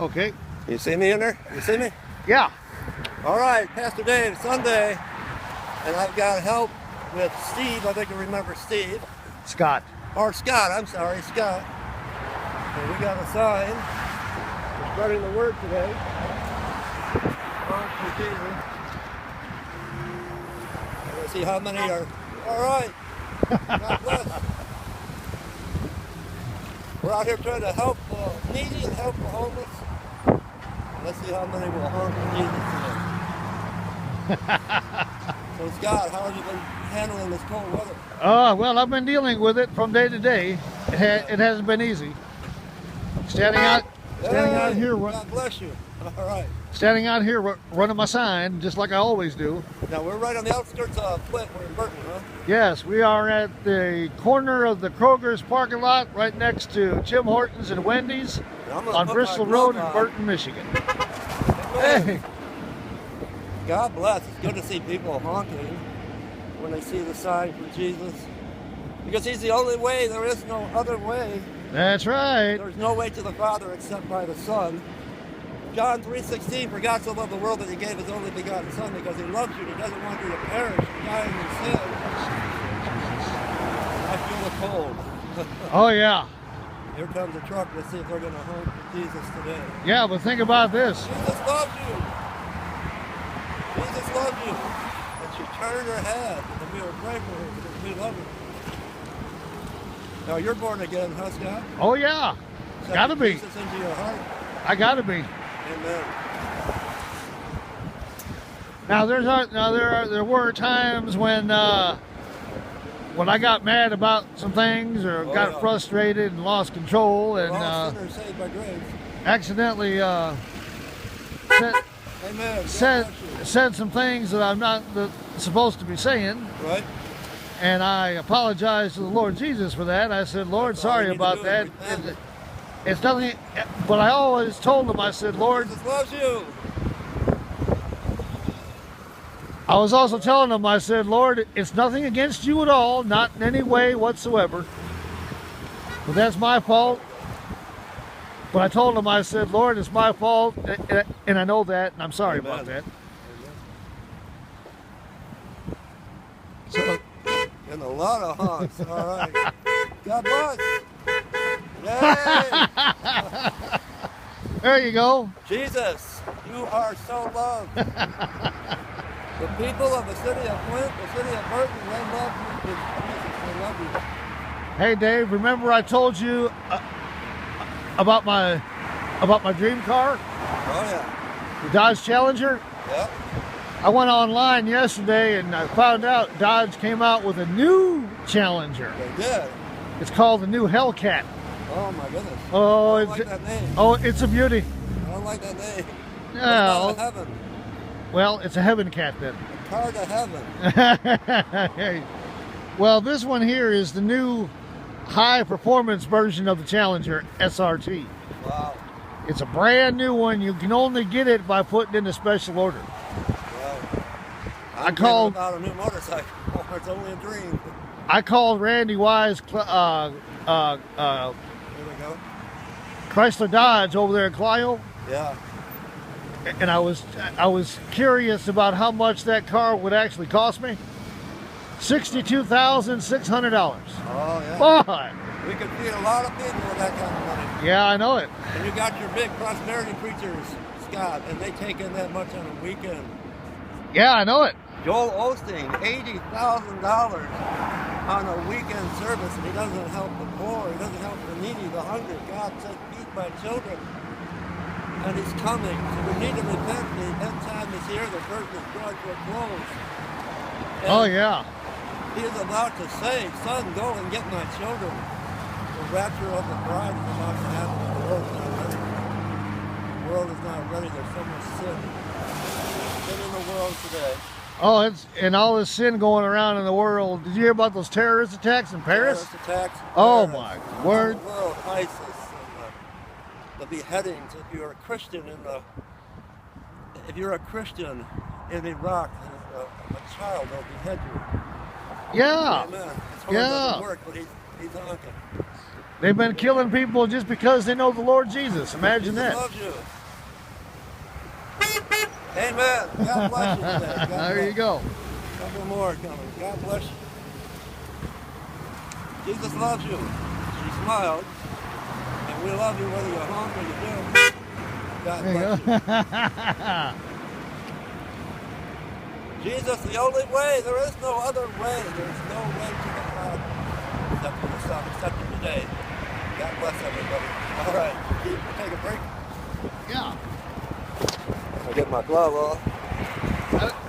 Okay. You see me in there? You see me? Yeah. All right, Pastor Dave, Sunday, and I've got help with Steve. I think you remember Steve. Scott. Or Scott, I'm sorry, Scott. And we got a sign. We're spreading the word today. Honk for Jesus. Let's see how many are. All right. God bless. We're out here trying to help needy and help the homeless. Let's see how many will honk for Jesus today. So Scott, how have you been handling this cold weather? Well, I've been dealing with it from day to day. It hasn't been easy. Standing out here. God bless you. All right. Standing out here running my sign, just like I always do. Now we're right on the outskirts of Flint. We're in Burton, huh? Yes, we are at the corner of the Kroger's parking lot, right next to Tim Hortons and Wendy's on Bristol Road in Burton, Michigan. Hey. God bless. It's good to see people honking when they see the sign for Jesus. Because he's the only way. There is no other way. That's right. There's no way to the Father except by the Son. John 3:16, for God so loved the world that he gave his only begotten Son because he loves you and he doesn't want you to perish and die in your sin. I feel the cold. Oh, yeah. Here comes a truck. Let's see if they're going to honk for Jesus today. Yeah, but think about this. Jesus loves you. Jesus loves you. And she turned her head, and we will pray for her because we love her. Now, you're born again, huh, Scott? Oh, yeah. Gotta be. Jesus into your heart. I gotta be. Amen. Now there were times when I got mad about some things or got frustrated and lost control and sinners saved by grace. Accidentally said some things that I'm not supposed to be saying. Right. And I apologized to the Lord Jesus for that. I said, Lord, sorry about that. It's nothing, but I always told him, I said, Lord, Jesus loves you. I was also telling him, I said, Lord, it's nothing against you at all, not in any way whatsoever. But that's my fault. But I told him, I said, Lord, it's my fault, and I know that, and I'm sorry about that. So, and a lot of honks. All right. God bless. Yay! There you go. Jesus, you are so loved. The people of the city of Flint, the city of Burton, they love you. Jesus, they love you. Hey, Dave, remember I told you about my dream car? Oh, yeah. The Dodge Challenger? Yep. I went online yesterday and I found out Dodge came out with a new Challenger. They did. It's called the new Hellcat. Oh my goodness. Oh, I don't like that name. Oh, it's a beauty. I don't like that name. No. It's heaven. Well, it's a heaven cat then. A car to heaven. Well, this one here is the new high performance version of the Challenger SRT. Wow. It's a brand new one. You can only get it by putting in a special order. Wow. I called about a new motorcycle. It's only a dream. I called Randy Wise, Here we go. Chrysler Dodge over there in Clio. Yeah. And I was curious about how much that car would actually cost me. $62,600. Oh yeah. Boy. We could feed a lot of people with that kind of money. Yeah, I know it. And you got your big prosperity preachers, Scott, and they take in that much on a weekend. Yeah, I know it. Joel Osteen, $80,000 on a weekend service, and he doesn't help the poor, he doesn't help the needy, the hungry. God said, feed my children. And he's coming. So we need to repent. The end time is here. The curtain is drawing to a close. And oh, yeah. He is about to say, son, go and get my children. The rapture of the bride is about to happen. The world is not ready. The world is not ready. There's so much sin in the world today. Oh, and all this sin going around in the world. Did you hear about those terrorist attacks in Paris? Terrorist attacks. Oh my word! The world, ISIS, and the beheadings. If you're a Christian in Iraq, a child, they'll behead you. Yeah. Amen. It's hard, yeah. It doesn't work, but he's honking. They've been killing people just because they know the Lord Jesus. Imagine Jesus that. loves you. Amen. God bless you today. God There bless. you go. Couple more coming. God bless you. Jesus loves you. She smiled. And we love you whether you're home or you do. God There you bless go. you. Jesus, the only way. There is no other way. There's no way to the Father except for the Son, except for today. God bless everybody. All right. We'll take a break. Yeah. I'll get my glove off.